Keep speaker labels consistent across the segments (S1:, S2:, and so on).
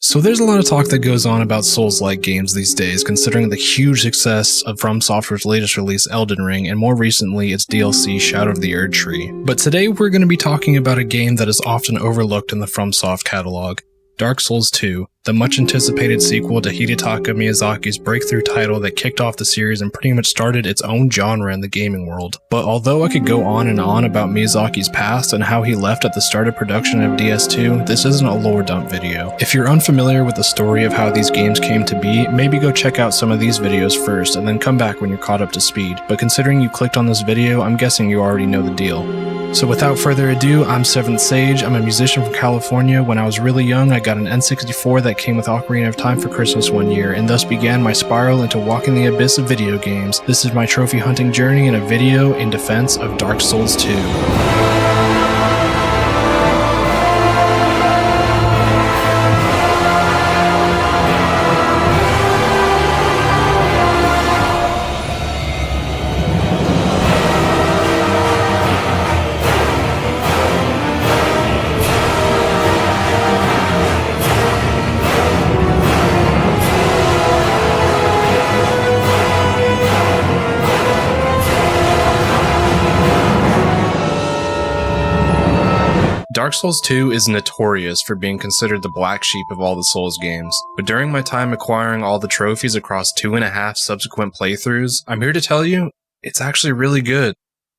S1: So there's a lot of talk that goes on about Souls-like games these days, considering the huge success of From Software's latest release, Elden Ring, and more recently its DLC, Shadow of the Erdtree. But today we're going to be talking about a game that is often overlooked in the FromSoft catalog, Dark Souls 2, the much-anticipated sequel to Hidetaka Miyazaki's breakthrough title that kicked off the series and pretty much started its own genre in the gaming world. But although I could go on and on about Miyazaki's past and how he left at the start of production of DS2, this isn't a lore dump video. If you're unfamiliar with the story of how these games came to be, maybe go check out some of these videos first and then come back when you're caught up to speed. But considering you clicked on this video, I'm guessing you already know the deal. So without further ado, I'm 7th Sage. I'm a musician from California. When I was really young, I got an N64 that came with Ocarina of Time for Christmas one year, and thus began my spiral into walking the abyss of video games. This is my trophy hunting journey in a video in defense of Dark Souls 2. Dark Souls 2 is notorious for being considered the black sheep of all the Souls games, but during my time acquiring all the trophies across 2.5 subsequent playthroughs, I'm here to tell you, it's actually really good.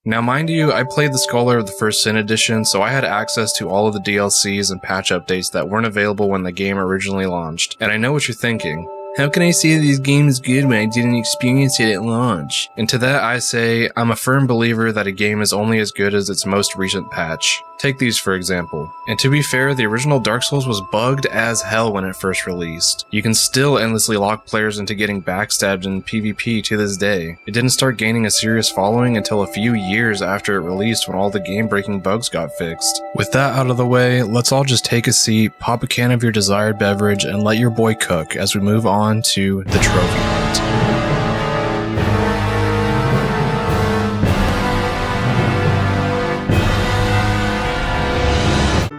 S1: Now mind you, I played the Scholar of the First Sin edition, so I had access to all of the DLCs and patch updates that weren't available when the game originally launched, and I know what you're thinking. How can I say these games good when I didn't experience it at launch? And to that I say, I'm a firm believer that a game is only as good as its most recent patch. Take these for example. And to be fair, the original Dark Souls was bugged as hell when it first released. You can still endlessly lock players into getting backstabbed in PvP to this day. It didn't start gaining a serious following until a few years after it released when all the game-breaking bugs got fixed. With that out of the way, let's all just take a seat, pop a can of your desired beverage, and let your boy cook as we move on to the trophy hunt.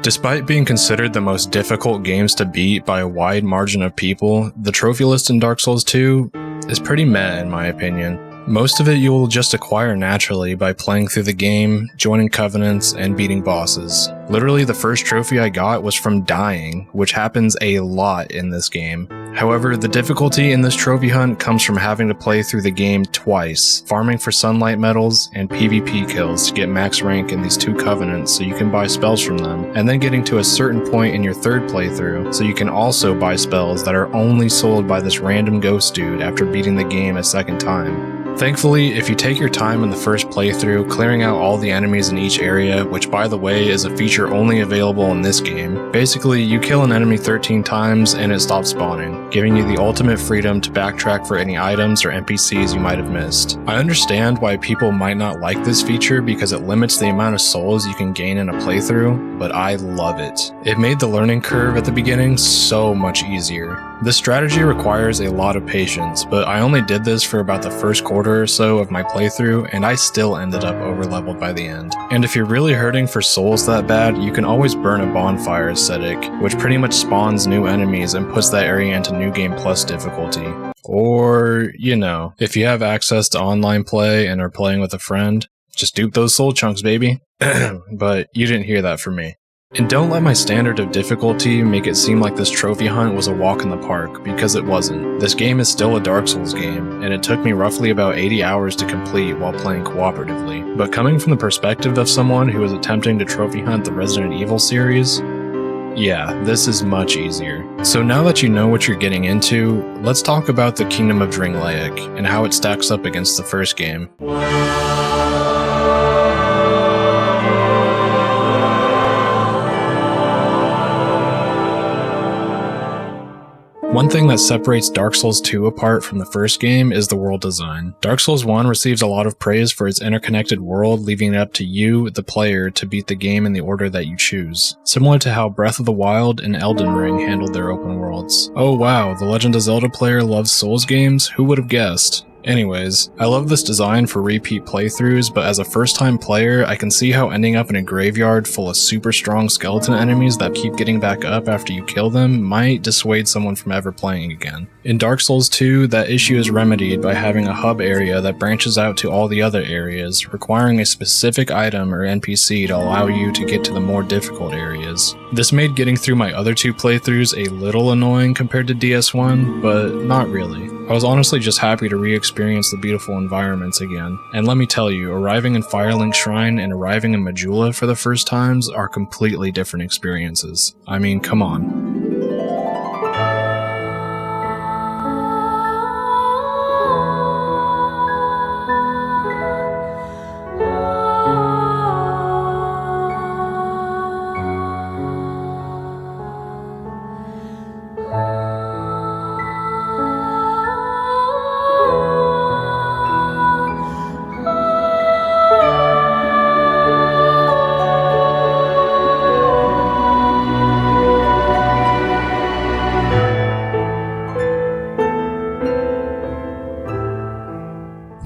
S1: Despite being considered the most difficult games to beat by a wide margin of people, the trophy list in Dark Souls 2 is pretty meh in my opinion. Most of it you will just acquire naturally by playing through the game, joining covenants, and beating bosses. Literally the first trophy I got was from dying, which happens a lot in this game. However, the difficulty in this trophy hunt comes from having to play through the game twice, farming for sunlight medals and PvP kills to get max rank in these 2 covenants so you can buy spells from them, and then getting to a certain point in your 3rd playthrough so you can also buy spells that are only sold by this random ghost dude after beating the game a 2nd time. Thankfully, if you take your time in the first playthrough, clearing out all the enemies in each area, which by the way is a feature only available in this game, basically you kill an enemy 13 times and it stops spawning, giving you the ultimate freedom to backtrack for any items or NPCs you might have missed. I understand why people might not like this feature because it limits the amount of souls you can gain in a playthrough, but I love it. It made the learning curve at the beginning so much easier. This strategy requires a lot of patience, but I only did this for about the first quarter or so of my playthrough, and I still ended up overleveled by the end. And if you're really hurting for souls that bad, you can always burn a bonfire aesthetic, which pretty much spawns new enemies and puts that area into New Game Plus difficulty. Or, you know, if you have access to online play and are playing with a friend, just dupe those soul chunks, baby. But you didn't hear that from me. And don't let my standard of difficulty make it seem like this trophy hunt was a walk in the park, because it wasn't. This game is still a Dark Souls game, and it took me roughly about 80 hours to complete while playing cooperatively. But coming from the perspective of someone who is attempting to trophy hunt the Resident Evil series, yeah, this is much easier. So now that you know what you're getting into, let's talk about the Kingdom of Drangleic, and how it stacks up against the first game. One thing that separates Dark Souls 2 apart from the first game is the world design. Dark Souls 1 receives a lot of praise for its interconnected world, leaving it up to you, the player, to beat the game in the order that you choose. Similar to how Breath of the Wild and Elden Ring handled their open worlds. Oh wow, the Legend of Zelda player loves Souls games? Who would have guessed? Anyways, I love this design for repeat playthroughs, but as a first-time player, I can see how ending up in a graveyard full of super strong skeleton enemies that keep getting back up after you kill them might dissuade someone from ever playing again. In Dark Souls 2, that issue is remedied by having a hub area that branches out to all the other areas, requiring a specific item or NPC to allow you to get to the more difficult areas. This made getting through my other two playthroughs a little annoying compared to DS1, but not really. I was honestly just happy to re-experience the beautiful environments again. And let me tell you, arriving in Firelink Shrine and arriving in Majula for the first times are completely different experiences. I mean, come on.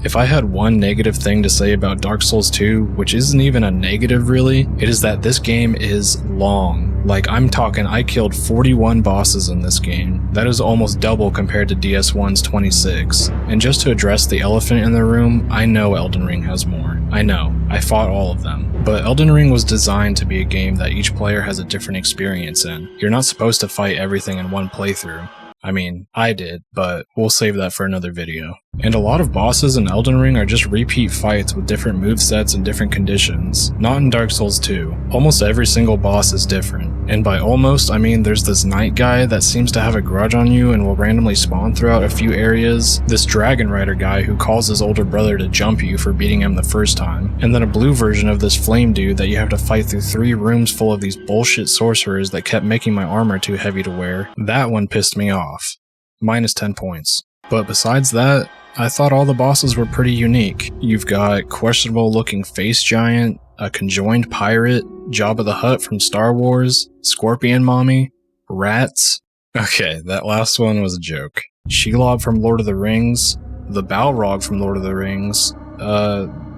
S1: If I had one negative thing to say about Dark Souls 2, which isn't even a negative really, it is that this game is long. Like, I'm talking, I killed 41 bosses in this game. That is almost double compared to DS1's 26. And just to address the elephant in the room, I know Elden Ring has more. I know. I fought all of them. But Elden Ring was designed to be a game that each player has a different experience in. You're not supposed to fight everything in one playthrough. I mean, I did, but we'll save that for another video. And a lot of bosses in Elden Ring are just repeat fights with different movesets and different conditions. Not in Dark Souls 2. Almost every single boss is different. And by almost, I mean there's this knight guy that seems to have a grudge on you and will randomly spawn throughout a few areas, this dragon rider guy who calls his older brother to jump you for beating him the first time, and then a blue version of this flame dude that you have to fight through 3 rooms full of these bullshit sorcerers that kept making my armor too heavy to wear. That one pissed me off. Minus 10 points. But besides that, I thought all the bosses were pretty unique. You've got questionable looking face giant, a conjoined pirate, Jabba the Hutt from Star Wars, Scorpion Mommy, rats. Okay, that last one was a joke. Shelob from Lord of the Rings, the Balrog from Lord of the Rings,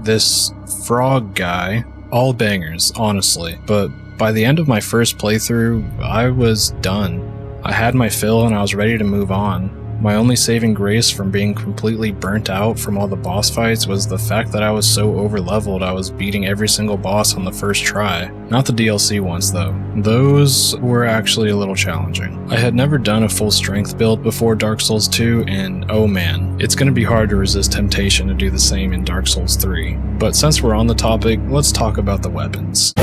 S1: this frog guy. All bangers, honestly. But by the end of my first playthrough, I was done. I had my fill and I was ready to move on. My only saving grace from being completely burnt out from all the boss fights was the fact that I was so overleveled I was beating every single boss on the first try. Not the DLC ones though. Those were actually a little challenging. I had never done a full strength build before Dark Souls 2 and oh man, it's gonna be hard to resist temptation to do the same in Dark Souls 3. But since we're on the topic, let's talk about the weapons.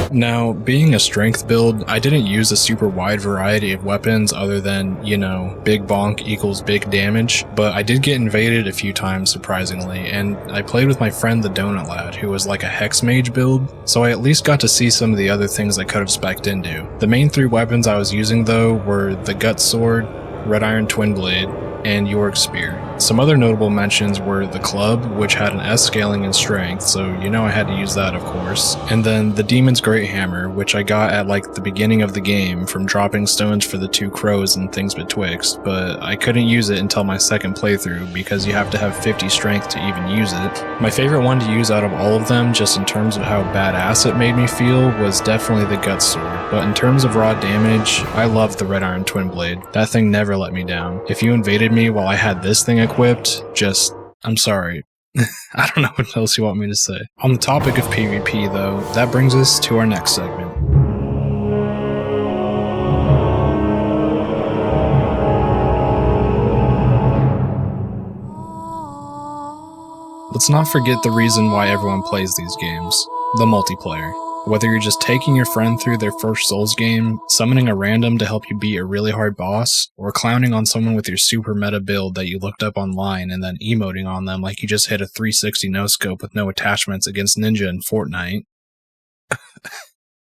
S1: Now, being a strength build, I didn't use a super wide variety of weapons other than, you know, big bonk equals big damage, but I did get invaded a few times surprisingly, and I played with my friend the Donut Lad, who was like a hex mage build, so I at least got to see some of the other things I could have spec'd into. The main 3 weapons I was using though were the Gut Sword, Red Iron Twin Blade, and York's Spear. Some other notable mentions were the club, which had an S scaling in strength, so you know I had to use that of course, and then the Demon's Great Hammer, which I got at like the beginning of the game from dropping stones for the 2 crows and things betwixt, but I couldn't use it until my second playthrough because you have to have 50 strength to even use it. My favorite one to use out of all of them, just in terms of how badass it made me feel, was definitely the Gut Sword, but in terms of raw damage, I loved the Red Iron Twin Blade. That thing never let me down. If you invaded me while I had this thing equipped, I'm sorry. I don't know what else you want me to say. On the topic of PvP though, that brings us to our next segment. Let's not forget the reason why everyone plays these games, the multiplayer. Whether you're just taking your friend through their first Souls game, summoning a random to help you beat a really hard boss, or clowning on someone with your super meta build that you looked up online and then emoting on them like you just hit a 360 no-scope with no attachments against Ninja in Fortnite.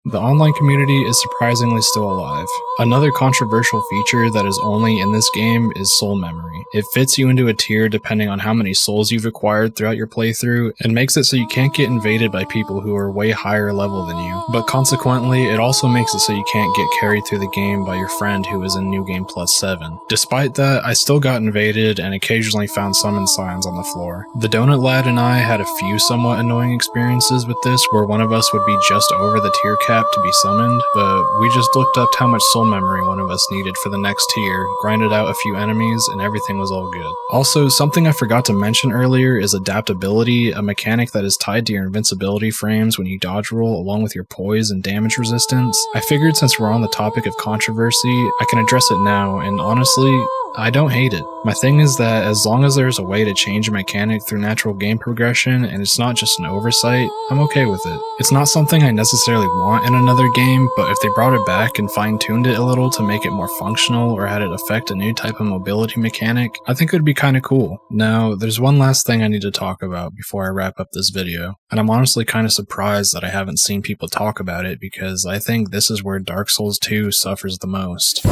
S1: The online community is surprisingly still alive. Another controversial feature that is only in this game is soul memory. It fits you into a tier depending on how many souls you've acquired throughout your playthrough, and makes it so you can't get invaded by people who are way higher level than you. But consequently, it also makes it so you can't get carried through the game by your friend who is in New Game Plus 7. Despite that, I still got invaded and occasionally found summon signs on the floor. The Donut Lad and I had a few somewhat annoying experiences with this, where one of us would be just over the tier cap to be summoned, but we just looked up how much soul memory one of us needed for the next tier, grinded out a few enemies, and everything was all good. Also, something I forgot to mention earlier is adaptability, a mechanic that is tied to your invincibility frames when you dodge roll along with your poise and damage resistance. I figured since we're on the topic of controversy, I can address it now, and honestly, I don't hate it. My thing is that as long as there's a way to change a mechanic through natural game progression and it's not just an oversight, I'm okay with it. It's not something I necessarily want in another game, but if they brought it back and fine-tuned it a little to make it more functional or had it affect a new type of mobility mechanic, I think it would be kinda cool. Now, there's one last thing I need to talk about before I wrap up this video, and I'm honestly kinda surprised that I haven't seen people talk about it because I think this is where Dark Souls 2 suffers the most.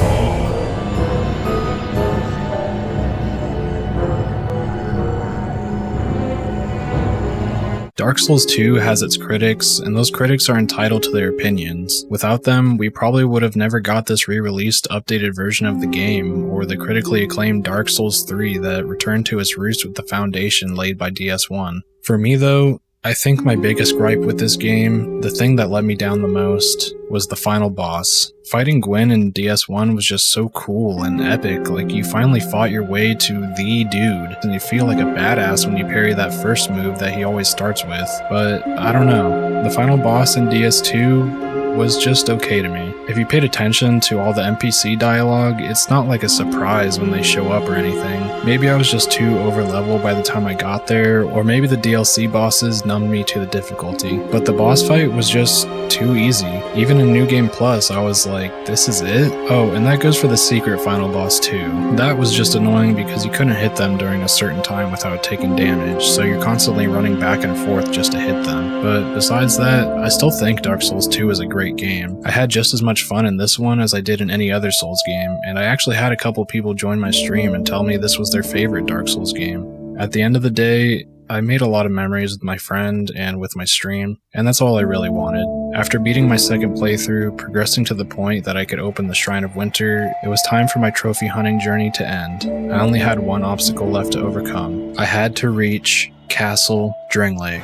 S1: Dark Souls 2 has its critics, and those critics are entitled to their opinions. Without them, we probably would have never got this re-released updated version of the game, or the critically acclaimed Dark Souls 3 that returned to its roots with the foundation laid by DS1. For me though, I think my biggest gripe with this game, the thing that let me down the most, was the final boss. Fighting Gwyn in DS1 was just so cool and epic, like you finally fought your way to the dude, and you feel like a badass when you parry that first move that he always starts with. But, I don't know, the final boss in DS2 was just okay to me. If you paid attention to all the NPC dialogue, it's not like a surprise when they show up or anything. Maybe I was just too over level by the time I got there, or maybe the DLC bosses numbed me to the difficulty. But the boss fight was just too easy. Even in New Game Plus, I was like, this is it? Oh, and that goes for the secret final boss too. That was just annoying because you couldn't hit them during a certain time without taking damage, so you're constantly running back and forth just to hit them. But besides that, I still think Dark Souls 2 is a great game. I had just as much fun in this one as I did in any other Souls game, and I actually had a couple people join my stream and tell me this was their favorite Dark Souls game. At the end of the day, I made a lot of memories with my friend and with my stream, and that's all I really wanted. After beating my second playthrough, progressing to the point that I could open the Shrine of Winter, it was time for my trophy hunting journey to end. I only had one obstacle left to overcome. I had to reach Castle Drangleic.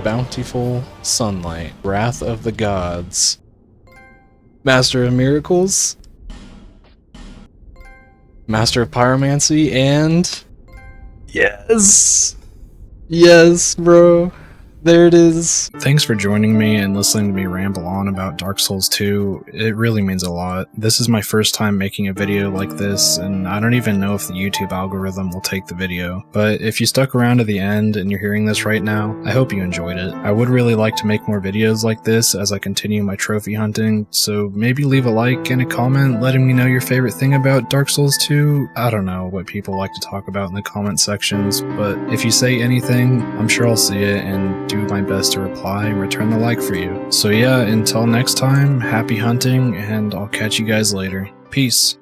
S1: Bountiful Sunlight, Wrath of the Gods, Master of Miracles, Master of Pyromancy, and... Yes! Yes, bro. There it is. Thanks for joining me and listening to me ramble on about Dark Souls 2. It really means a lot. This is my first time making a video like this, and I don't even know if the YouTube algorithm will take the video. But if you stuck around to the end and you're hearing this right now, I hope you enjoyed it. I would really like to make more videos like this as I continue my trophy hunting, so maybe leave a like and a comment letting me know your favorite thing about Dark Souls 2. I don't know what people like to talk about in the comment sections, but if you say anything, I'm sure I'll see it and do my best to reply and return the like for you. So yeah, until next time, happy hunting, and I'll catch you guys later. Peace.